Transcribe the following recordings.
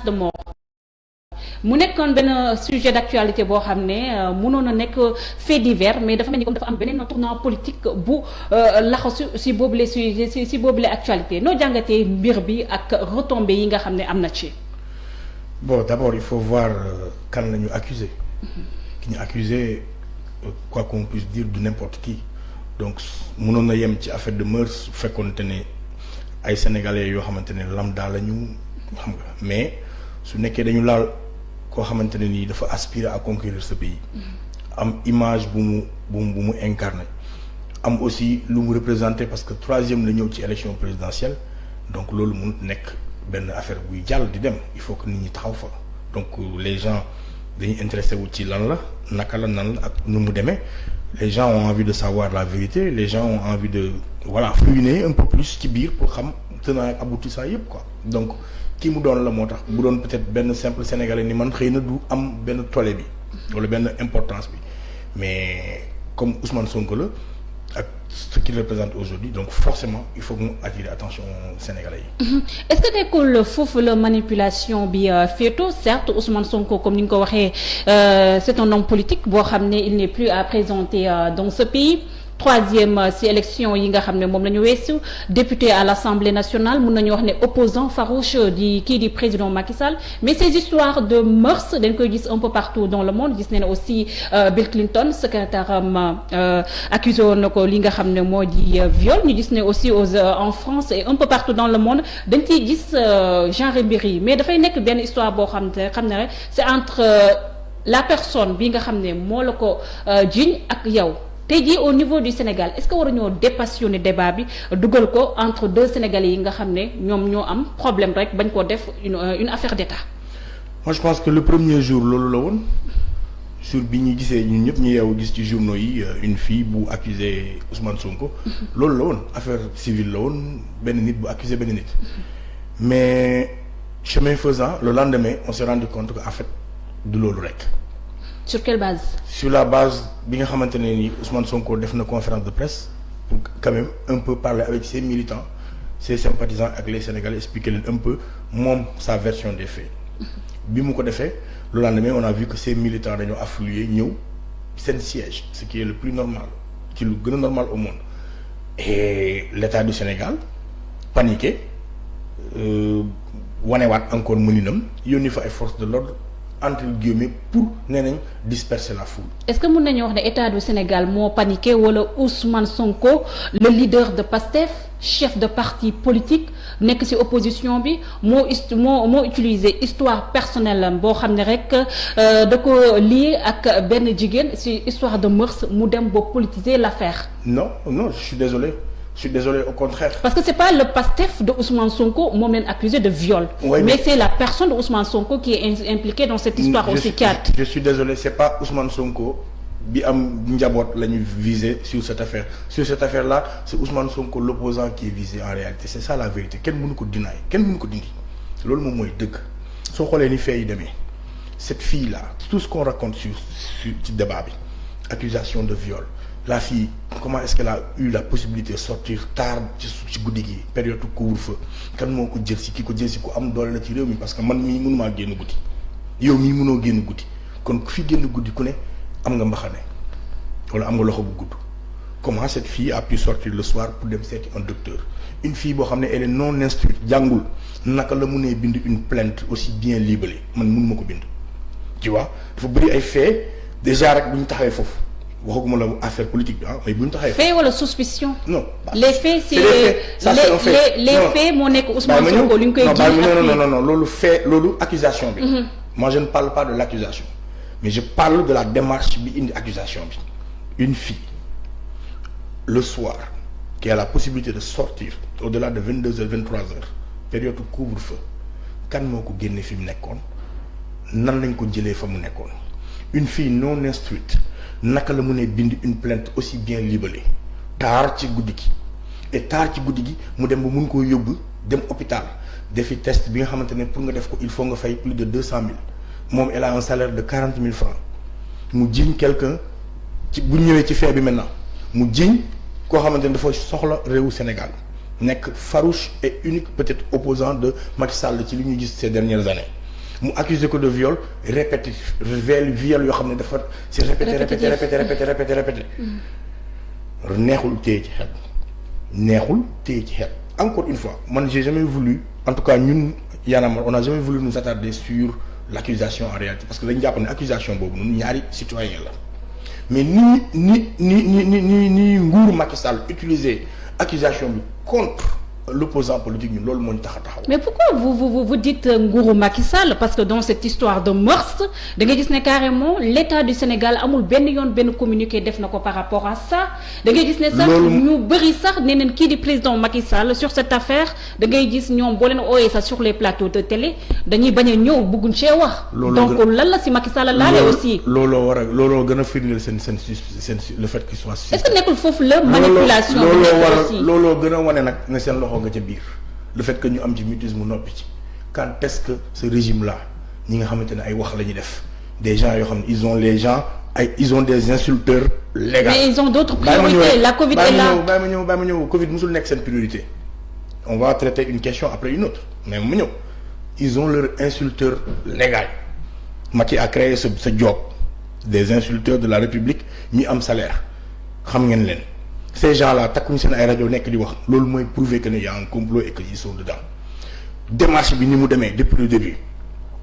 menace de mort mu nekkoon benn sujet d'actualité boo xam ne mënoon a nekk fait divers mais dafa mel ni comme dafa am beneen tournant politique bu laxasu si boobule si boobule actualité noo jàngatee mbir bi ak retombées yi nga xam ne am na ci. Bon, d'abord il faut voir kan la ñu accusé ki ñu accusé quoi qu'on puisse dire de n'importe qui donc mënoon na yem ci affaire de mœurs su fekkoonte ne ay sénégalais yoo xamante ne lambda la ñu xam nga mais su nekkee dañu laal koo xamante ne nii dafa aspirer à conquérir ce pays am image bu mu incarné am aussi lu mu représenté parce que troisième la ñëw ci élection présidentielle donc loolu mënut nekk benn affaire buy jàll di dem il faut que nit ñi taxaw fa donc les gens dañuy intéressé wu ci lan la naka la nan la ak nu mu demee les gens ont envie de savoir la vérité les gens ont envie de voilà fouiner un peu plus ci biir pour xam tenant ak aboutissant yëpp quoi donc kii mu doon la moo tax bu doon peut-être benn simple sénégalais ni man xëy na du am benn tollé bi wala benn importance bi mais comme Ousmane Sonko la ak ce qu'il représente aujourd'hui donc forcément il faut que mu attirer attention sénégalais yi. Est-ce que nekkul foofu la manipulation bi féetoo certes Ousmane Sonko comme ni nga ko waxee c'est un homme politique boo xam ne il n'est plus à présenter dans ce pays. Troisième ci élection yi nga xam ne moom la ñu weesu député à l'Assemblée nationale mun nañu wax ne opposant farouche di kii di président Macky Sall mais ces histoires de mœurs dañ koy gis un peu partout dans le monde gis nañ aussi Bill Clinton secrétaire am accusé woon na ko li nga xam ne moo di viol ñu gis ne aussi en France et un peu partout dans le monde dañ ciy gis genre mbir yi mais dafay nekk benn histoire boo xam ne rek c'est entre la personne bi nga xam ne moo la ko jiiñ ak yow. tey jii au niveau du Sénégal est-ce que waruñoo dépassionner débat bi dugal ko entre deux Sénégalais yi nga xam ne ñoom ñoo am problème rek bañ koo def une affaire d'État. Moi je pense que le premier jour loolu la woon jour bi ñu gisee ñun ñëpp ñu yeewu gis ci journaux yi une fille bu accusé Ousmane Sonko. loolu la woon affaire civile la woon benn nit bu accusé benn nit. mais chemin faisant le lendemain on s'est rendu compte que en fait du loolu rek. Sur quelle base? Sur la base bi nga xamante ne ni Ousmane Sonko def na conférence de presse pour quand même un peu parler avec ses militants ses sympathisants ak les Sénégalais expliquer leen un peu moom sa version des faits bi mu ko defee le lendemain on a vu que ces militants dañoo affluer ñëw seen siège ce qui est le plus normal ci lu gën a normal au monde et l'État du Sénégal paniqué wanewaat encore mëninam yónni fa ay forces de l'ordre entre guillemets pour nee nañ disperser la foule. Est-ce que mën nañu wax ne état du Sénégal moo paniqué wala Ousmane Sonko le leader de PASTEF chef de parti politique nekk ci opposition bi moo utiliser histoire personnelle am boo xam ne rek da ko lié ak benn jigéen ci histoire de mœurs mu dem ba politiser l'affaire. Non, je suis désolé. Je suis désolé, au contraire. Parce que c'est pas le PASTEF de Ousmane Sonko moom leen accusé de viol. Oui, mais c'est la personne de Ousmane Sonko qui est impliquée dans cette histoire aussi cadre. Je suis désolé, c'est pas Ousmane Sonko bi am njaboot la ñu visé sur cette affaire. Sur cette affaire-là, c'est Ousmane Sonko l'opposant qui est visé en réalité. C'est ça la vérité. Kenn mënu ko deny, kenn mënu ko dindi. Loolu moom mooy dëgg. Soo xoolee ni fee yi demee cette fille-là, tout ce qu'on raconte sur ci débat bi, accusation de viol. La fille comment est-ce qu'elle a eu la possibilité de sortir tard ci guddi gi période couvre-feu kan moo ko jël si ki ko jël si ku am doole la ci réew mi parce que man mii mënumaa génn guddi yow mii mënoo génn guddi kon ku fi génn guddi ku ne am nga mbaxane wala am nga loxo bu gudd. Comment cette fille a pu sortir le soir pour dem seeti un docteur une fille boo xam ne elle est non instruite jàngul naka la mënee bind une plainte aussi bien libellée man mënuma ko bind. Tu vois dafa bëri ay faits déjà rek bu ñu taxawee foofu. waxaguma la affaire politique bi mais bu ñu taxee. fait wala suspicion. non les faits c'est les faits moo nekk Ousmane Sonko lu ñu koy ji non loolu fait loolu accusation bi. Moi je ne parle pas de l'accusation mais je parle de la démarche bi indi accusation bi. Une fille le soir qui a la possibilité de sortir au-delà de 22h 23h période couvre-feu kan moo ko génne fi mu nekkoon nan lañ ko jëlee fa mu nekkoon une fille non instruite. Naka la mënee bind une plainte aussi bien libellée tard ci guddi gi et tard ci guddi gi mu dem ba mun koo yóbbu dem hôpital defi test bi nga xamante ne pour nga def ko il faut nga fay plus de 200 000 moom elle a un salaire de 40 000 francs mu jiñ quelqu'un ci bu ñëwee ci fait bi maintenant mu jiñ koo xamante ne dafa soxla réewu Sénégal nekk farouche et unique peut-être opposant de Macky Sall ci li ñuy gis ces dernières années mu accusé ko de viol répété viol yoo xam ne dafa c'est répété neexul téye ci xel encore une fois man j'ai jamais voulu en tout cas ñun Y'en a marre on n'a jamais voulu nous attarder sur l'accusation en réalité parce que dañu jàpp ne accusation boobu noonu ñaari citoyen la mais ni nguuru Macky Sall utiliser accusation bi contre l'opposant politique ñun loolu moo ñu tax a taxaw. mais pourquoi vous dites nguuru Macky Sall parce que dans cette histoire de mœurs da ngay gis ne carrément l'État du Sénégal amul benn yoon benn communiqué def na ko par rapport à ça da ngay gis ne sax ñu bëri sax nee nañ kii di président Macky Sall sur cette affaire da ngay gis ñoom boo leen ooyee sax sur les plateaux de télé dañuy bañ a ñëw bëgguñ cee wax. donc lan la si Macky Sall laale aussi. looloo gën a firndeel seen le fait qu'il soit. est-ce que nekkul foofu la manipulation. looloo gën a wane nag ne seen loxo nga ca biir le fait que ñu am ci mutisme noppi ci quand est-ce que ce régime là ñi nga xamante ne ay wax la ñuy def des gens yoo xam ne ils ont des insulteurs légaux. mais ils ont d'autres priorités la Covid est là. bàyyi ma ñëw Covid musul nekk seen priorité on va traiter une question après une autre mais mu ñëw ils ont leur insulteur légal Macky a créé ce job des insulteurs de la République ñi am salaire xam ngeen leen. Ces gens-là takkuñu seen ay rajo nekk di wax loolu mooy prouver que ne y a un complot et que ils sont dedans démarche bi ni mu demee depuis le début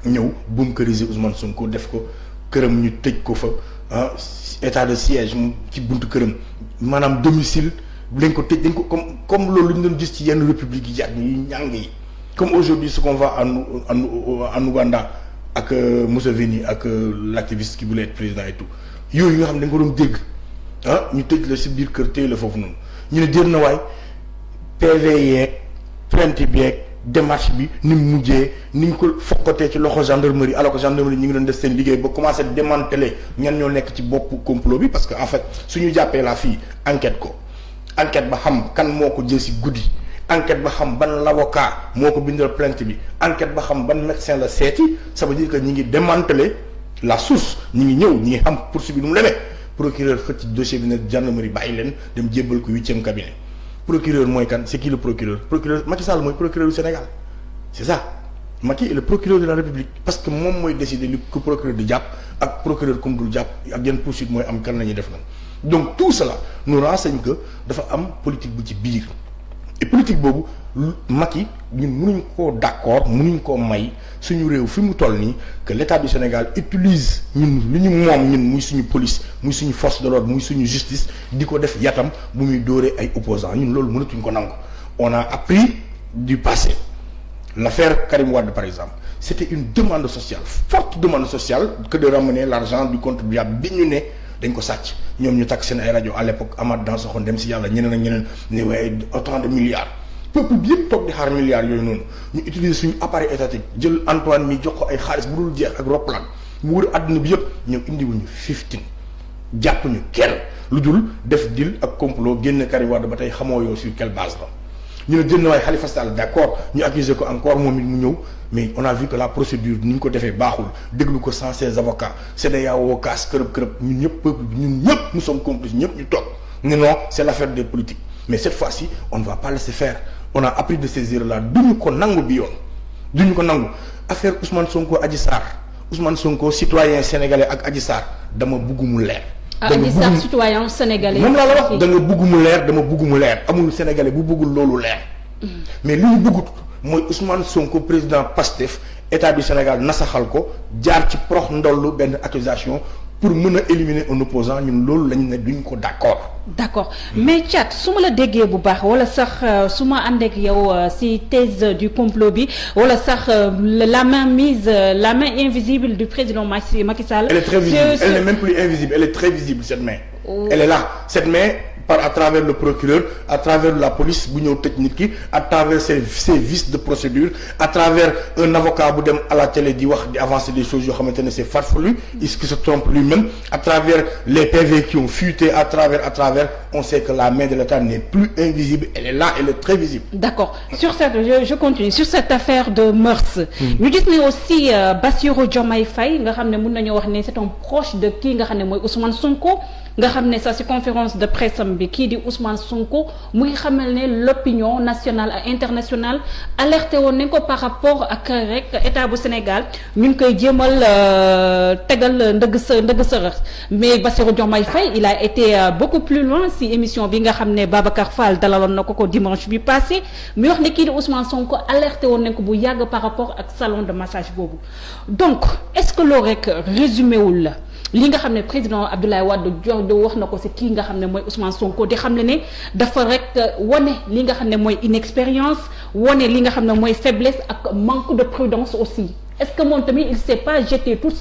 ñëw bunkeriser Ousmane Sonko def ko këram ñu tëj ko fa état de siège mu ci buntu këram maanaam domicile dañ ko tëj dañ ko comme loolu lu ñu doon gis ci yenn république yi yàgg yi ñàng yi comme aujourd'hui ce qu'on voit en Ouganda ak Museveni ak l'activiste qui voulait être président et tout yooyu nga xam ne dañ ko doon dégg. ñu tëj la si biir kër téye la foofu noonu ñu ne déet na waay PV yeeg plainte bi yeeg démarche bi ni mu mujjee ni ñu ko fokkatee ci loxo gendarmerie alors que gendarmerie ñu ngi doon def seen liggéey ba commencé démanteler ñan ñoo nekk ci bopp complot bi parce que en fait suñu jàppee la fii enquête ba xam kan moo ko jël si guddi enquête ba xam ban l'avocat moo ko bindal plainte bi enquête ba xam ban médecin la seeti ça veut dire que ñi ngi démanteler la source ñi ngi ñëw ñi ngi xam poursuite bi nu mu demee. procureur xëcc ci dossier bi ne gendarmerie bàyyi leen dem jébbal ko 8e cabinet procureur mooy kan c'est qui le procureur Macky Sall mooy procureur du Sénégal c'est ça Macky est le procureur de la République parce que moom mooy décider li ko procureur di jàpp ak procureur comme dul jàpp ak yan poursuite mooy am kan la ñuy def lan donc tout cela nous renseigne que dafa am politique bu ci biir et politique boobu Macky ñun mënuñ koo d'accord mënuñ koo may suñu réew fi mu toll nii que l'État du Sénégal utilise ñun lu ñu moom ñun muy suñu police muy suñu force de l'ordre muy suñu justice di ko def yatam bu muy dóoree ay opposants ñun loolu mënatuñ ko nangu. On a appris du passé l'affaire Karim Wade par exemple c'était une demande sociale forte demande sociale que de ramener l'argent du contribuable bi ñu ne dañ ko sàcc ñoom ñu takk seen ay rajo à l'époque Amath Dansokho dem si yàlla ñeneen ak ñeneen ne waaye autant de milliards peuple bi yëpp toog di xaar milliards yooyu noonu ñu utiliser suñu appareil étatique jël Antoine mi jox ko ay xaalis bu dul jeex ak roplaan mu wër àdduna bi yëpp ñoom indiwuñu 15 jàpp ñu kenn lu dul def deal ak complot génn Karim Wade ba tey xamoo yow sur quelle base la ñu ne jënd waaye Khalifa Sall d'accord ñu accuser ko encore moom it mu ñëw mais on a vu que la procédure ni ñu ko defee baaxul déglu ko sans ses avocats CEDEAO kaas kërëb ñun ñëpp peuple bi ñun ñëpp nous sommes complices ñëpp ñu toog ne non c'est l'affaire des politiques mais cette fois-ci on ne va pas laisser faire on a appris de ces erreurs là duñu ko nangu bi yoon duñu ko nangu affaire Ousmane Sonko Adji Sarr Ousmane Sonko citoyen sénégalais ak Adji Sarr dama bugg mu leer. Adji Sarr citoyen sénégalais. moom laa la wax da nga bugg mu leer dama bugg mu leer amul sénégalais bu buggul loolu leer. mais li ñu buggut mooy Ousmane Sonko président Pastef état du Sénégal nasaxal ko jaar ci prox ndollu benn accusation pour mën a éliminer un opposant ñun loolu lañ ne duñ ko d'accord. mais Thiat su ma la déggee bu baax wala sax su ma ànd ak yow ci thèse du complot bi wala sax la main invisible du président Macky Sall. Elle est très visible elle n'est même plus invisible elle est très visible cette main. Elle est là cette main. à travers le procureur à travers la police bu ñëw tëj nit ki à travers ses vices de procédure à travers un avocat bu dem à la télé di wax di avancer des choses yoo xamante ne c'est farfelu il se trompe lui-même à travers les PV qui ont fuité à travers on sait que la main de l'État n'est plus invisible elle est là elle est très visible. D'accord sur cette je continue sur cette affaire de mœurs. ñu gis ne aussi Bassirou Diomaye Faye nga xam ne mën nañoo wax ne c'est un proche de kii nga xam ne mooy Ousmane Sonko. nga xam ne sax ci conférence de presse am bi kii di Ousmane Sonko mu ngi xamal ne l'opinion nationale et internationale alerté woon nañ ko par rapport ak rek état bu Sénégal ñu ngi koy jéemal tegal ndëgg sërëx mais Bassirou Diomaye Faye il a été beaucoup plus loin ci émission bi nga xam ne Babacar Fall dalaloon na ko dimanche bi passé muy wax ne kii di Ousmane Sonko alerté woon nañ ko bu yàgg par rapport ak salon de massage boobu donc est-ce que loolu rek résumé wul la li nga xam ne président Abdoulaye Wade wax na ko ci kii nga xam ne mooy Ousmane Sonko di xam ne dafa rek wane li nga xam ne mooy inexpérience wane li nga xam ne mooy faiblesse ak manque de prudence aussi est-ce que moom tamit il s'est pas jeté tout seul